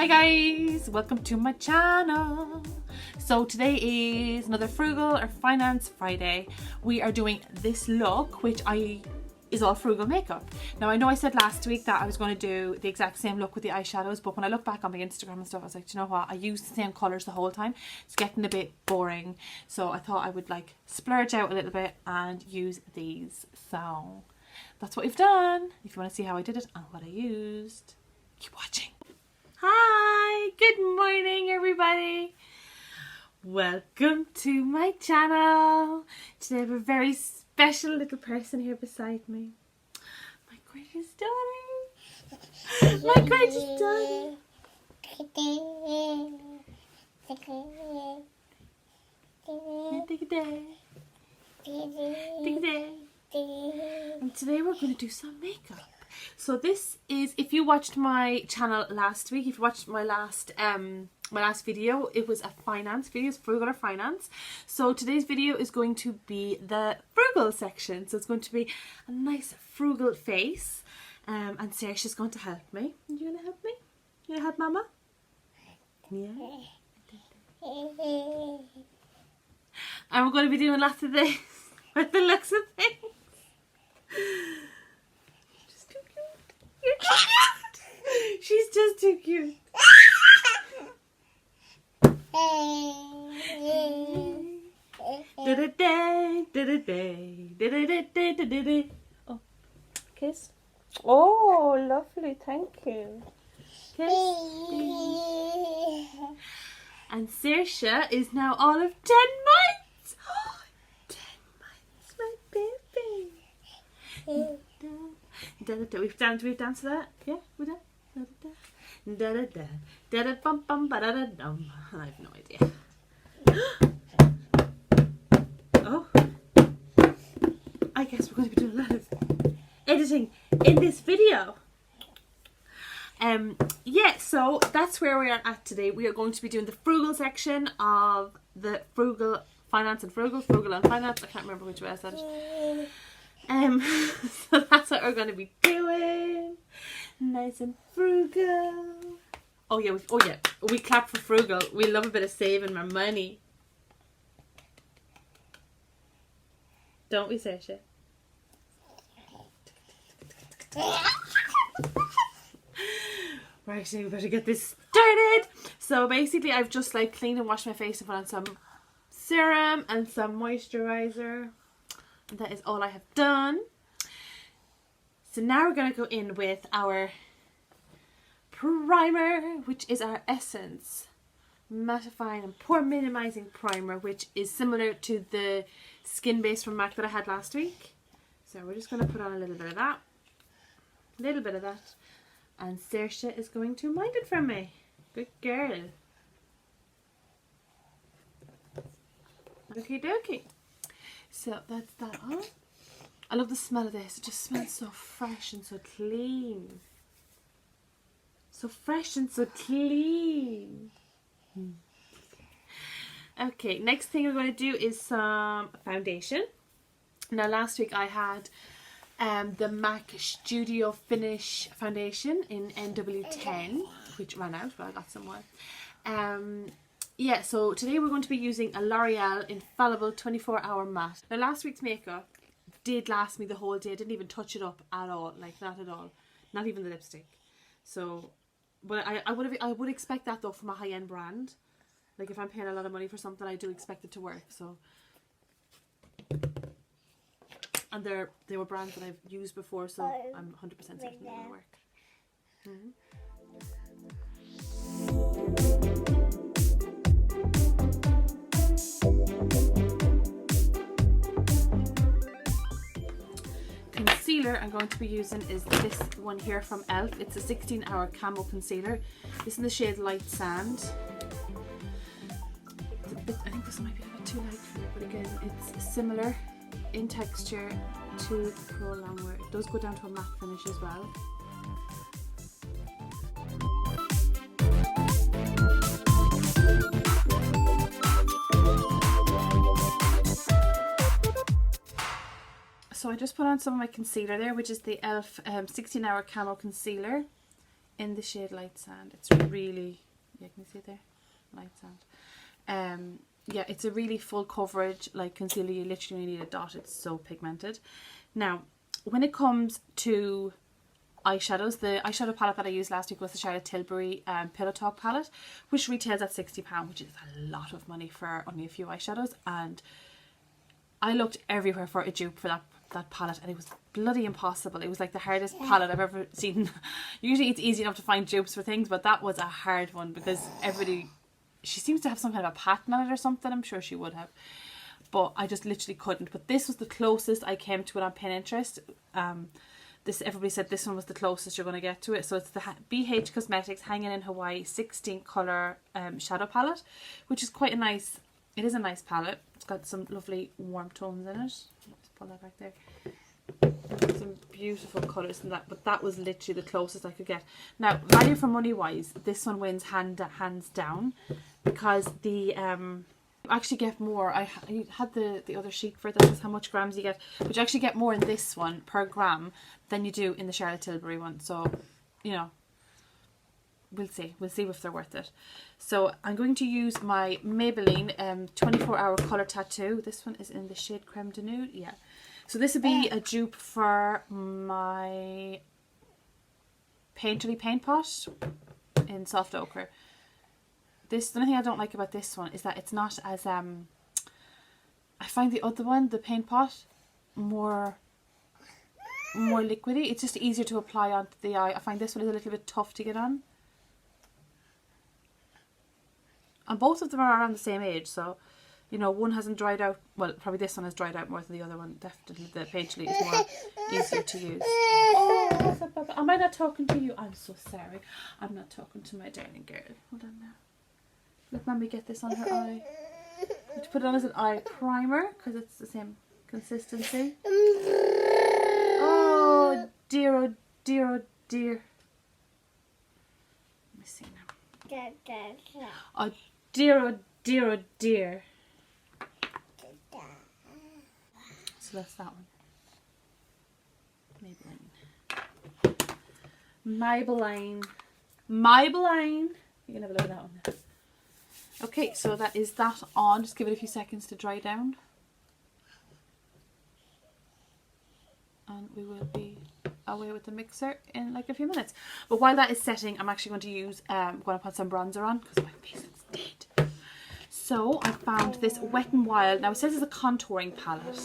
Hi guys, welcome to my channel. So today is another Frugal or Finance Friday. We are doing this look, which is all Frugal makeup. Now I know I said last week that I was going to do the exact same look with the eyeshadows, but when I look back on my Instagram and stuff, I was like, do you know what? I used the same colours the whole time. It's getting a bit boring. So I thought I would like splurge out a little bit and use these. So that's what we've done. If you want to see how I did it and what I used, keep watching. Hi, good morning everybody. Welcome to my channel. Today I have a very special little person here beside me. My gorgeous daughter. My gorgeous daughter. Take a day. Take a day. And today we're going to do some makeup. So this is, if you watched my channel last week, if you watched my last video, it was a finance video, it's Frugal or Finance. So today's video is going to be the Frugal section. So it's going to be a nice frugal face. And Saoirse's going to help me. Are you going to help me? You going to help Mama? Yeah. And we're going to be doing lots of this with the looks of things. You're too cute. She's just too cute. Oh, kiss. Oh, lovely. Thank you. Kiss. And Saoirse is now all of 10 months. 10 months, my baby. We've danced to that. Yeah, we done. Da da da da da bum bum ba da da dum. I have no idea. Oh, I guess we're going to be doing a lot of editing in this video. Yeah, so that's where we are at today. We are going to be doing the Frugal section of the Frugal Finance and Frugal and Finance. I can't remember which way I said it. So that's what we're going to be doing. Nice and frugal. Oh yeah, we clap for Frugal. We love a bit of saving our money. Don't we, Saoirse? Right, we better get this started. So basically I've just like cleaned and washed my face and put on some serum and some moisturizer. That is all I have done. So now we're going to go in with our primer, which is our Essence Mattifying and Pore Minimizing Primer, which is similar to the Skin Base from MAC that I had last week. So we're just going to put on a little bit of that. And Saoirse is going to mind it for me. Good girl. Okie dokie. So that's that on. I love the smell of this. It just smells so fresh and so clean. So fresh and so clean. Okay, next thing we're going to do is some foundation. Now last week I had the MAC Studio Finish foundation in NW10, which ran out, but I got some more. Yeah, so today we're going to be using a L'Oreal Infallible 24-Hour Matte. Now last week's makeup did last me the whole day. I didn't even touch it up at all, like not at all. Not even the lipstick. So, but I would expect that though from a high-end brand. Like if I'm paying a lot of money for something, I do expect it to work. So, and they were brands that I've used before, so I'm 100% certain they're going to work. Concealer I'm going to be using is this one here from e.l.f. It's a 16-hour camo concealer. This is in the shade Light Sand. It's a bit, I think this might be a bit too light for me, but again it's similar in texture to the Pro Longwear. It does go down to a matte finish as well. So I just put on some of my concealer there, which is the e.l.f. 16-hour Camo Concealer in the shade Light Sand. It's really, yeah, can you see it there? Light Sand. Yeah, it's a really full coverage, like concealer. You literally need a dot. It's so pigmented. Now, when it comes to eyeshadows, the eyeshadow palette that I used last week was the Charlotte Tilbury Pillow Talk palette, which retails at £60, which is a lot of money for only a few eyeshadows. And I looked everywhere for a dupe for that palette, and it was bloody impossible. It was like the hardest palette I've ever seen. Usually it's easy enough to find dupes for things, but that was a hard one because she seems to have some kind of a pattern on it or something. I'm sure she would have, but I just literally couldn't. But this was the closest I came to it on Pinterest. Everybody said this one was the closest you're going to get to it. So it's the BH Cosmetics Hangin in Hawaii 16 colour shadow palette, which is quite a nice. It is a nice palette. It's got some lovely warm tones in it. Let's pull that back there. Some beautiful colours in that, but that was literally the closest I could get. Now, value for money wise, this one wins hands down, because the you actually get more. I had the other sheet for this is how much grams you get, but you actually get more in this one per gram than you do in the Charlotte Tilbury one. So, you know, we'll see if they're worth it. So I'm going to use my Maybeline 24-hour colour tattoo. This one is in the shade Creme de Nude. Yeah. So this would be a dupe for my Painterly paint pot in soft ochre. The only thing I don't like about this one is that it's not as I find the other one, the paint pot, more liquidy. It's just easier to apply onto the eye. I find this one is a little bit tough to get on. And both of them are around the same age, so you know, one hasn't dried out. Well, probably this one has dried out more than the other one. Definitely the Painterly is more easier to use. Oh, am I not talking to you? I'm so sorry. I'm not talking to my darling girl. Hold on now. Let Mommy get this on her eye. I have to put it on as an eye primer because it's the same consistency. Oh dear, oh dear, oh dear. Let me see now. Oh dear, oh dear, oh dear. So that's that one. Maybeline. Maybeline. You can have a look at that one now. Okay, so that is that on. Just give it a few seconds to dry down. And we will be away with the mixer in like a few minutes. But while that is setting, I'm actually going to use, I'm going to put some bronzer on because my face is dead. So I found this Wetnwild. Now it says it's a contouring palette,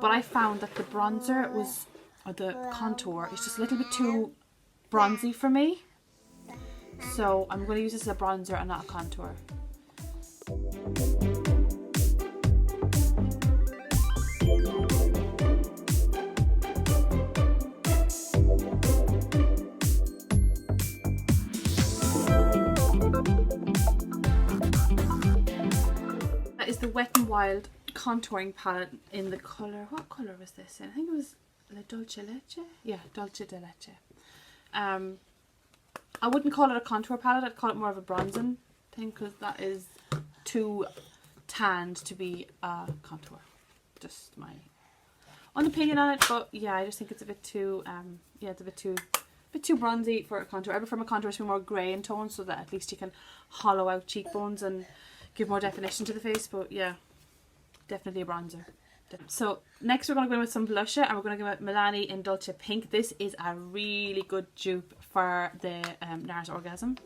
but I found that the bronzer was, or the contour, is just a little bit too bronzy for me. So I'm going to use this as a bronzer and not a contour. That is the Wetnwild contouring palette in the colour, what colour was this in? I think it was La Dolce Leche? Yeah, Dolce de Leche. I wouldn't call it a contour palette, I'd call it more of a bronzing thing because that is too tanned to be a contour. Just my own opinion on it, but yeah, I just think it's a bit too, yeah, it's a bit too bronzy for a contour. I prefer my contours to be more grey in tone so that at least you can hollow out cheekbones and give more definition to the face, but yeah, definitely a bronzer. So next we're going to go in with some blusher and we're going to go with Milani in Dolce Pink. This is a really good dupe for the NARS Orgasm.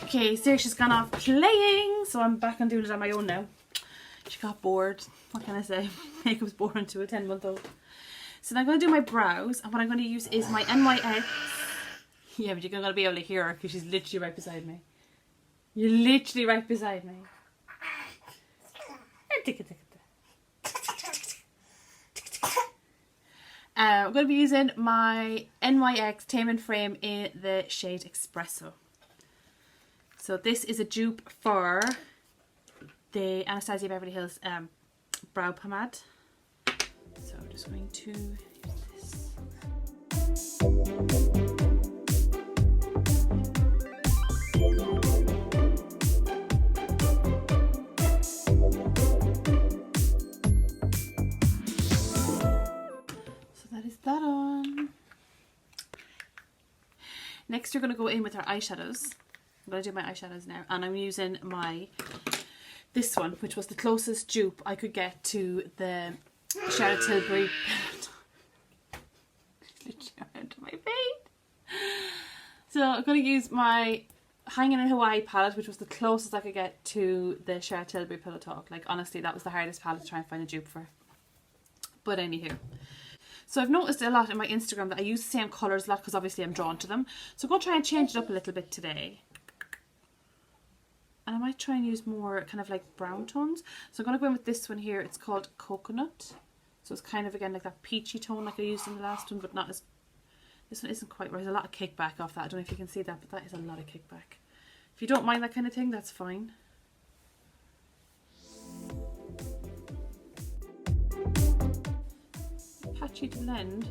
Okay, Saoirse's gone off playing, so I'm back and doing it on my own now. She got bored. What can I say? Makeup's boring to a 10-month-old. So now I'm going to do my brows, and what I'm going to use is my NYX. Yeah, but you're going to be able to hear her because she's literally right beside me. You're literally right beside me. I'm going to be using my NYX Tame Frame in the shade Espresso. So this is a dupe for the Anastasia Beverly Hills brow pomade. So I'm just going to use this. next we're going to go in with our eyeshadows. I'm going to do my eyeshadows now, and I'm using this one, which was the closest dupe I could get to the Charlotte Tilbury my feet. So I'm going to use my Hangin in Hawaii palette, which was the closest I could get to the Charlotte Tilbury Pillow Talk. Like, honestly, that was the hardest palette to try and find a dupe for. But anywho. So I've noticed a lot in my Instagram that I use the same colours a lot because obviously I'm drawn to them. So I'm going to try and change it up a little bit today. And I might try and use more kind of like brown tones. So I'm going to go in with this one here. It's called Coconut. So it's kind of, again, like that peachy tone like I used in the last one, but not as... This one isn't quite right. There's a lot of kickback off that. I don't know if you can see that, but that is a lot of kickback. If you don't mind that kind of thing, that's fine. Patchy to blend.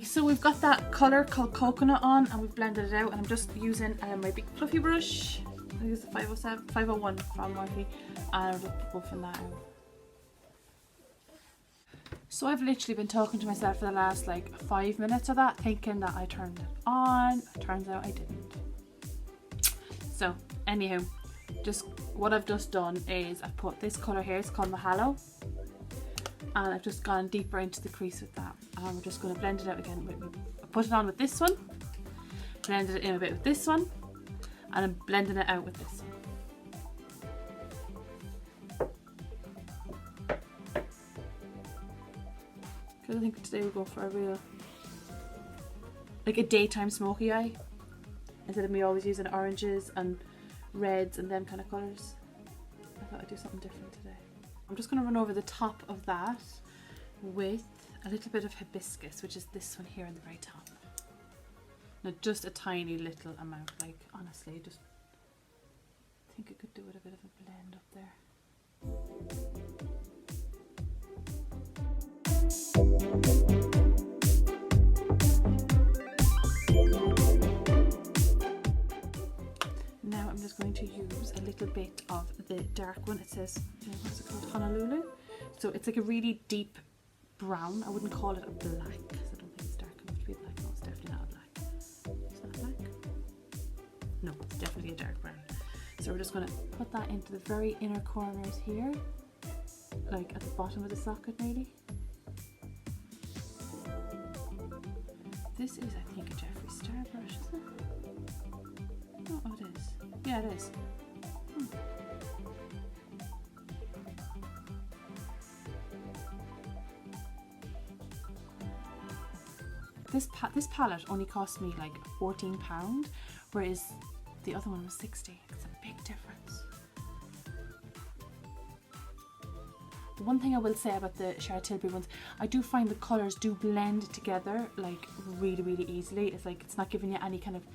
So we've got that colour called Coconut on, and we've blended it out, and I'm just using my big fluffy brush. I use the 501 from Morphe, and I'm just buffing that out. So I've literally been talking to myself for the last like 5 minutes of that, thinking that I turned it on. It turns out I didn't. So anywho, just what I've just done is I've put this colour here, it's called Mahalo, and I've just gone deeper into the crease with that, and we're just going to blend it out again. I put it on with this one, blended it in a bit with this one, and I'm blending it out with this one. Because I think today we'll go for a real, like a daytime smoky eye, instead of me always using oranges and reds and them kind of colours. I thought I'd do something different today. I'm just going to run over the top of that with a little bit of hibiscus, which is this one here on the very top. Now just a tiny little amount, like honestly, just I think I could do with a bit of a blend up there. Now I'm just going to use a little bit of the dark one. It says, what's it called? Honolulu. So it's like a really deep brown. I wouldn't call it a black because I don't think it's dark enough to be black. No, it's definitely not a black. Is that black? No, it's definitely a dark brown. So we're just going to put that into the very inner corners here, like at the bottom of the socket nearly. This is, I think, a Jeffree Star brush, isn't it? Oh, it is. Yeah, it is. This palette only cost me like £14, whereas the other one was 60. It's a big difference. The one thing I will say about the Charlotte Tilbury ones, I do find the colours do blend together like really, really easily. It's like it's not giving you any kind of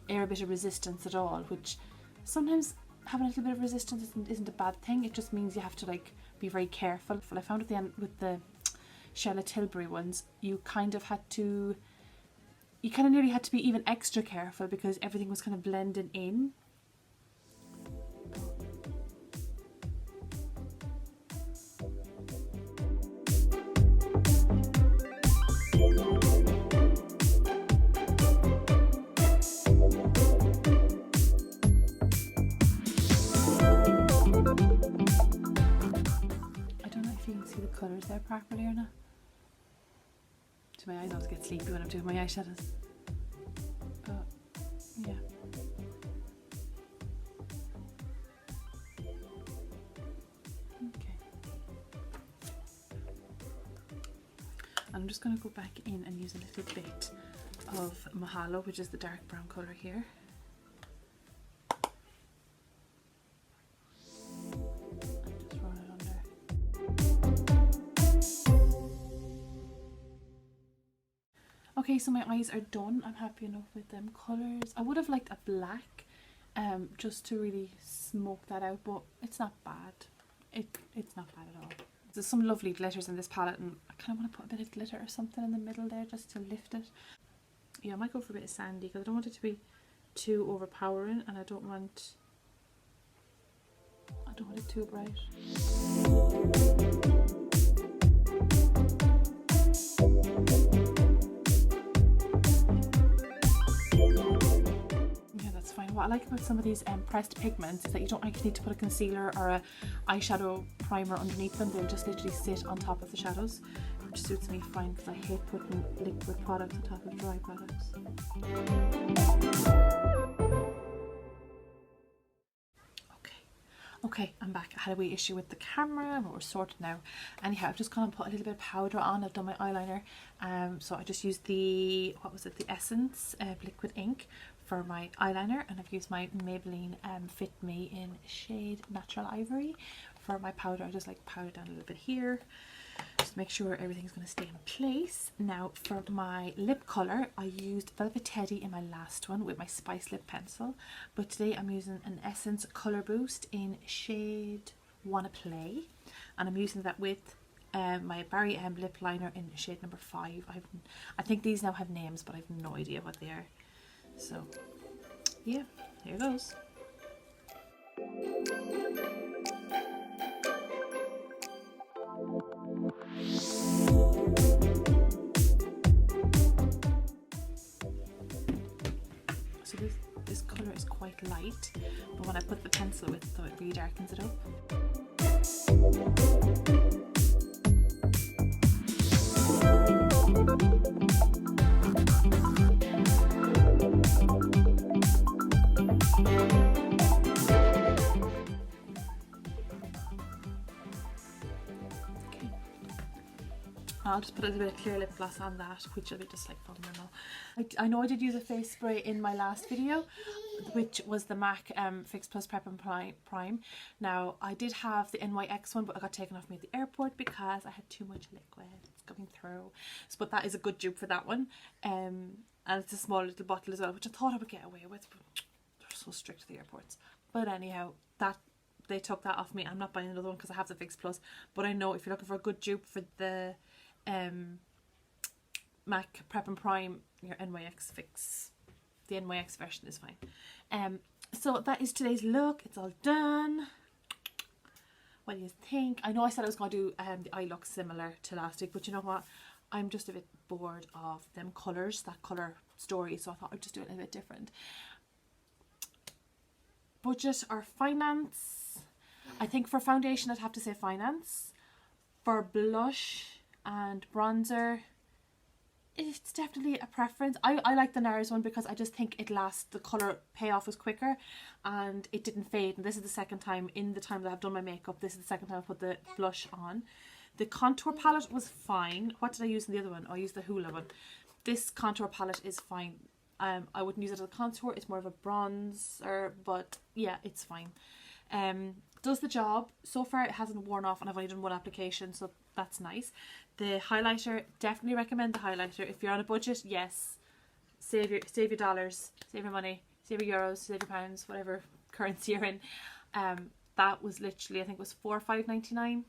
air bit of resistance at all, which sometimes having a little bit of resistance isn't a bad thing. It just means you have to like be very careful. I found at the end with the Charlotte Tilbury ones, you kind of nearly had to be even extra careful because everything was kind of blending in. Colours there properly or not. So my eyes always get sleepy when I'm doing my eyeshadows. But yeah. Okay. I'm just going to go back in and use a little bit of Mahalo, which is the dark brown colour here. Okay, so my eyes are done. I'm happy enough with them colours. I would have liked a black just to really smoke that out, but it's not bad. It's not bad at all. There's some lovely glitters in this palette, and I kind of want to put a bit of glitter or something in the middle there just to lift it. Yeah, I might go for a bit of sandy because I don't want it to be too overpowering, and I don't want don't want it too bright. Yeah, that's fine. What I like about some of these pressed pigments is that you don't actually need to put a concealer or a eyeshadow primer underneath them. They'll just literally sit on top of the shadows, which suits me fine because I hate putting liquid products on top of dry products. Okay, I'm back. I had a wee issue with the camera, but we're sorted now. Anyhow, I've just gone and put a little bit of powder on. I've done my eyeliner. So I just used the, what was it, the Essence liquid ink for my eyeliner, and I've used my Maybelline Fit Me in shade Natural Ivory for my powder. I just like powder down a little bit here. Just make sure everything's going to stay in place. Now for my lip colour, I used Velvet Teddy in my last one with my Spice Lip Pencil. But today I'm using an Essence Colour Boost in shade Wanna Play. And I'm using that with my Barry M lip liner in shade number 5. I think these now have names, but I have no idea what they are. So yeah, here goes. So this colour is quite light, but when I put the pencil with it, though, it really darkens it up. I'll just put a little bit of clear lip gloss on that, which will be just like phenomenal. I know I did use a face spray in my last video, which was the MAC Fix Plus Prep and Prime. Now, I did have the NYX one, but I got taken off me at the airport because I had too much liquid. It's coming through. So, but that is a good dupe for that one. And it's a small little bottle as well, which I thought I would get away with, but they're so strict at the airports. But anyhow, they took that off me. I'm not buying another one because I have the Fix Plus, but I know if you're looking for a good dupe for the MAC Prep and Prime, your NYX Fix, the NYX version is fine. So that is today's look. It's all done. What do you think? I know I said I was going to do the eye look similar to last week, but you know what? I'm just a bit bored of them colours, that colour story, so I thought I'd just do it a little bit different. Budget or finance? I think for foundation I'd have to say finance. For blush and bronzer, it's definitely a preference. I like the NARS one because I just think it lasts, the colour payoff was quicker and it didn't fade. And this is the second time in the time that I've done my makeup, this is the second time I put the blush on. The contour palette was fine. What did I use in the other one? I used the Hoola one. This contour palette is fine. I wouldn't use it as a contour, it's more of a bronzer, but yeah, it's fine. Does the job. So far it hasn't worn off and I've only done one application, so that's nice. The highlighter, definitely recommend the highlighter. If you're on a budget, yes, save your dollars, save your money, save your euros, save your pounds, whatever currency you're in. That was literally, I think it was $4 or $5.99,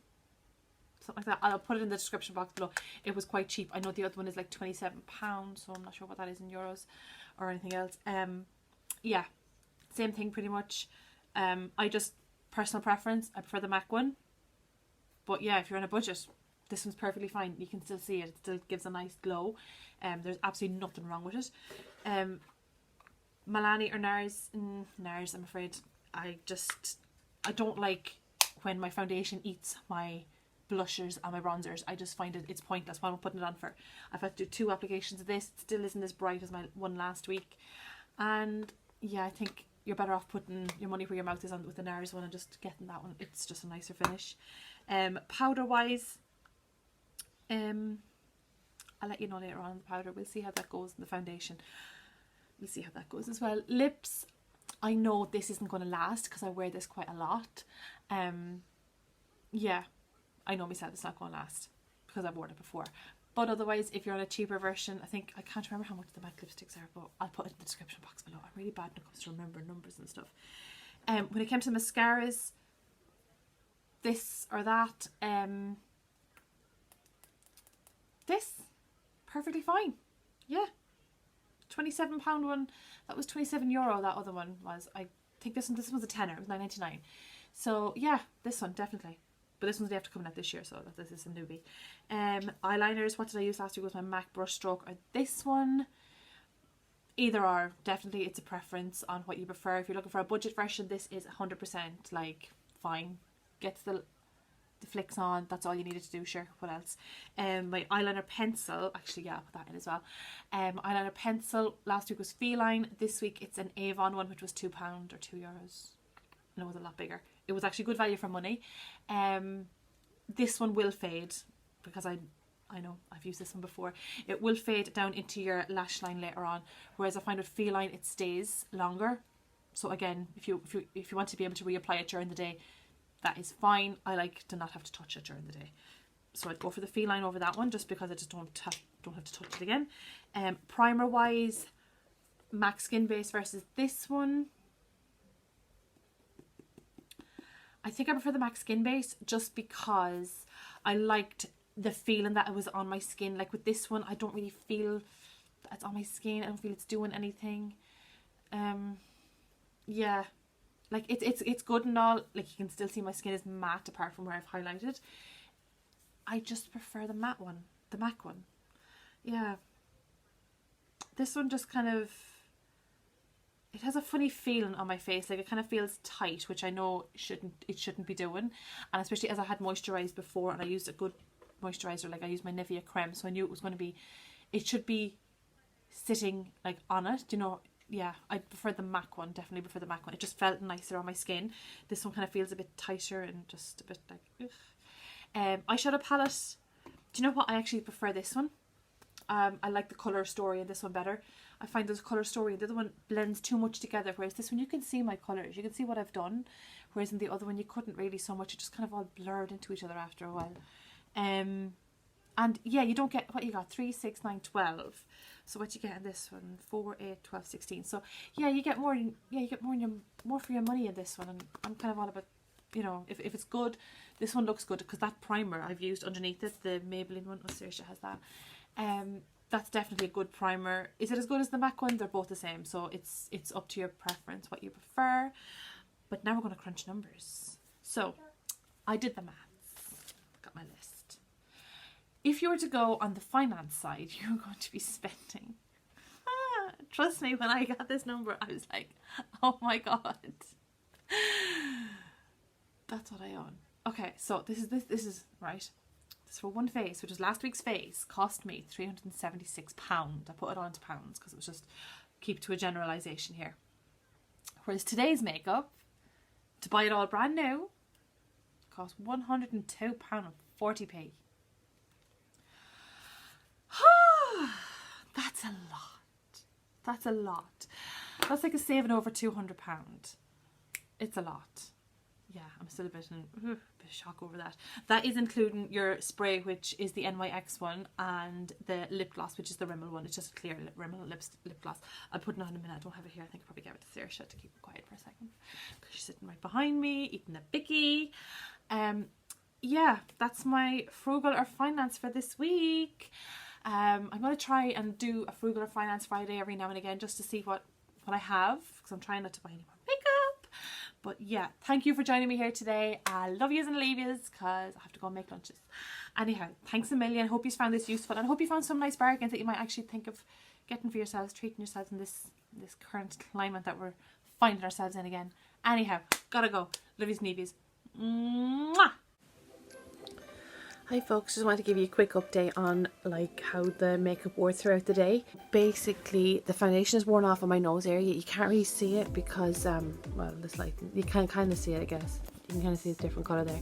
something like that. I'll put it in the description box below. It was quite cheap. I know the other one is like £27, so I'm not sure what that is in euros or anything else. Yeah, same thing pretty much. I just, personal preference, I prefer the MAC one, but yeah, if you're on a budget, this one's perfectly fine. You can still see it. It still gives a nice glow. There's absolutely nothing wrong with it. Milani or NARS? NARS, I'm afraid. I don't like when my foundation eats my blushers and my bronzers. I just find it's pointless. What am I putting it on for? I've had to do 2 applications of this. It still isn't as bright as my one last week. And yeah, I think you're better off putting your money where your mouth is on with the NARS one and just getting that one. It's just a nicer finish. Powder wise, I'll let you know later on the powder. We'll see how that goes in the foundation. We'll see how that goes as well. Lips, I know this isn't going to last because I wear this quite a lot. Yeah, I know myself it's not going to last because I've worn it before. But otherwise, if you're on a cheaper version, I can't remember how much the MAC lipsticks are, but I'll put it in the description box below. I'm really bad when it comes to remembering numbers and stuff. When it came to mascaras, this or that, this, perfectly fine. Yeah. £27 one, that was €27, that other one was. I think this one's a tenner, it was £9.99. So yeah, this one definitely. But this one's after coming out this year, so this is a newbie. Eyeliners, what did I use last week? Was my MAC brush stroke or this one? Either or, definitely. It's a preference on what you prefer. If you're looking for a budget version, this is 100% like fine. Gets the flicks on, that's all you needed to do. Sure, what else? My eyeliner pencil, actually, yeah, I'll put that in as well. Eyeliner pencil last week was Feline. This week it's an Avon one, which was £2 or €2. And it was a lot bigger. It was actually good value for money. This one will fade because I know I've used this one before. It will fade down into your lash line later on, whereas I find with Feline it stays longer. So again, if you want to be able to reapply it during the day, that is fine. I like to not have to touch it during the day, so I'd go for the Feline over that one, just because I just don't have to touch it again. Primer wise, MAC Skin Base versus this one. I think I prefer the MAC Skin Base just because I liked the feeling that it was on my skin. Like with this one, I don't really feel that it's on my skin. I don't feel it's doing anything. Yeah, like it's good and all. Like you can still see my skin is matte apart from where I've highlighted. I just prefer the matte one, the MAC one. Yeah, this one just kind of, it has a funny feeling on my face. Like it kind of feels tight, which I know it shouldn't be doing. And especially as I had moisturized before and I used a good moisturizer, like I used my Nivea creme, so I knew it was going to be, it should be sitting like on it, you know. Yeah, I prefer the MAC one, definitely prefer the MAC one. It just felt nicer on my skin. This one kind of feels a bit tighter and just a bit like, ugh. Eyeshadow palette, do you know what, I actually prefer this one. I like the colour story in this one better. I find this colour story and the other one blends too much together, whereas this one you can see my colours, you can see what I've done, whereas in the other one you couldn't really so much. It just kind of all blurred into each other after a while. And yeah, you don't get what you got, 3, 6, 9, 12. So what you get in this one, 4, 8, 12, 16. So yeah, you get more. Yeah, you get more for your money in this one. And I'm kind of all about, you know, if it's good, this one looks good because that primer I've used underneath it, the Maybeline one, oh, Saoirse has that. That's definitely a good primer. Is it as good as the MAC one? They're both the same, so it's up to your preference what you prefer. But now we're going to crunch numbers. So I did the maths, got my list. If you were to go on the finance side, you're going to be spending, trust me, when I got this number I was like, oh my god, that's what I own. Okay, so this is right. This for one face, which was last week's face, cost me £376. I put it on to pounds because it was just keep to a generalisation here. Whereas today's makeup, to buy it all brand new, cost £102.40. That's a lot. That's a lot. That's like a saving over £200. It's a lot. Yeah, I'm still a bit in shock over that. That is including your spray, which is the NYX one, and the lip gloss, which is the Rimmel one. It's just a clear Rimmel lip gloss. I'll put it on in a minute. I don't have it here. I think I'll probably give it to Saoirse to keep it quiet for a second because she's sitting right behind me eating a biggie. Yeah, that's my Frugal or Finance for this week. I'm going to try and do a Frugal or Finance Friday every now and again just to see what I have, because I'm trying not to buy any more makeup. But yeah, thank you for joining me here today. I love yous and leave yous because I have to go and make lunches. Anyhow, thanks a million. Hope you found this useful, and I hope you found some nice bargains that you might actually think of getting for yourselves, treating yourselves in this current climate that we're finding ourselves in again. Anyhow, gotta go. Love yous and leave yous. Mwah! Hi folks, just wanted to give you a quick update on like how the makeup wore throughout the day. Basically, the foundation is worn off on my nose area. You can't really see it because, well, this light, you can kind of see it, I guess. You can kind of see it's a different colour there.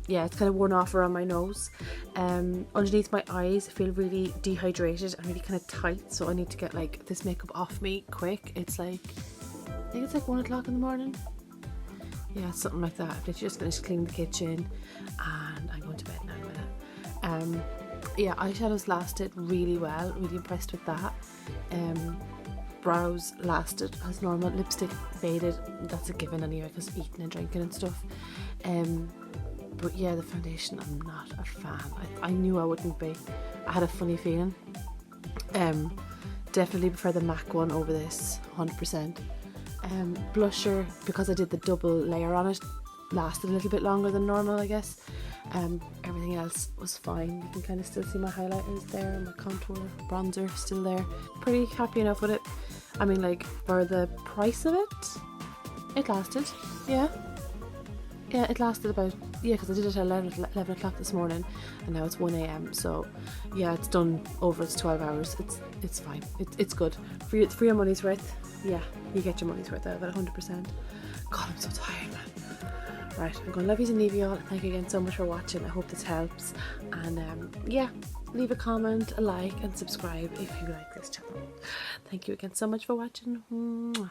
Yeah, it's kind of worn off around my nose. Underneath my eyes, I feel really dehydrated and really kind of tight, so I need to get like this makeup off me quick. It's like, I think it's like 1 o'clock in the morning. Yeah, something like that. I've just finished cleaning the kitchen and I'm going to bed now in a minute. Yeah, eyeshadows lasted really well. Really impressed with that. Brows lasted as normal. Lipstick faded. That's a given anyway because eating and drinking and stuff. But yeah, the foundation, I'm not a fan. I knew I wouldn't be. I had a funny feeling. Definitely prefer the MAC one over this, 100%. blusher, because I did the double layer on it, lasted a little bit longer than normal, I guess. Everything else was fine. You can kind of still see my highlighters there, and my contour bronzer still there. Pretty happy enough with it. I mean, like, for the price of it lasted. Yeah, it lasted about, because I did it at 11 o'clock this morning, and now it's 1 a.m. so yeah, it's done over its 12 hours. It's fine. It's good for your money's worth. Yeah, you get your money's worth out of it 100%. God, I'm so tired, man. Right, I'm going to love you and leave you all. Thank you again so much for watching. I hope this helps. And yeah, leave a comment, a like, and subscribe if you like this channel. Thank you again so much for watching. Mwah.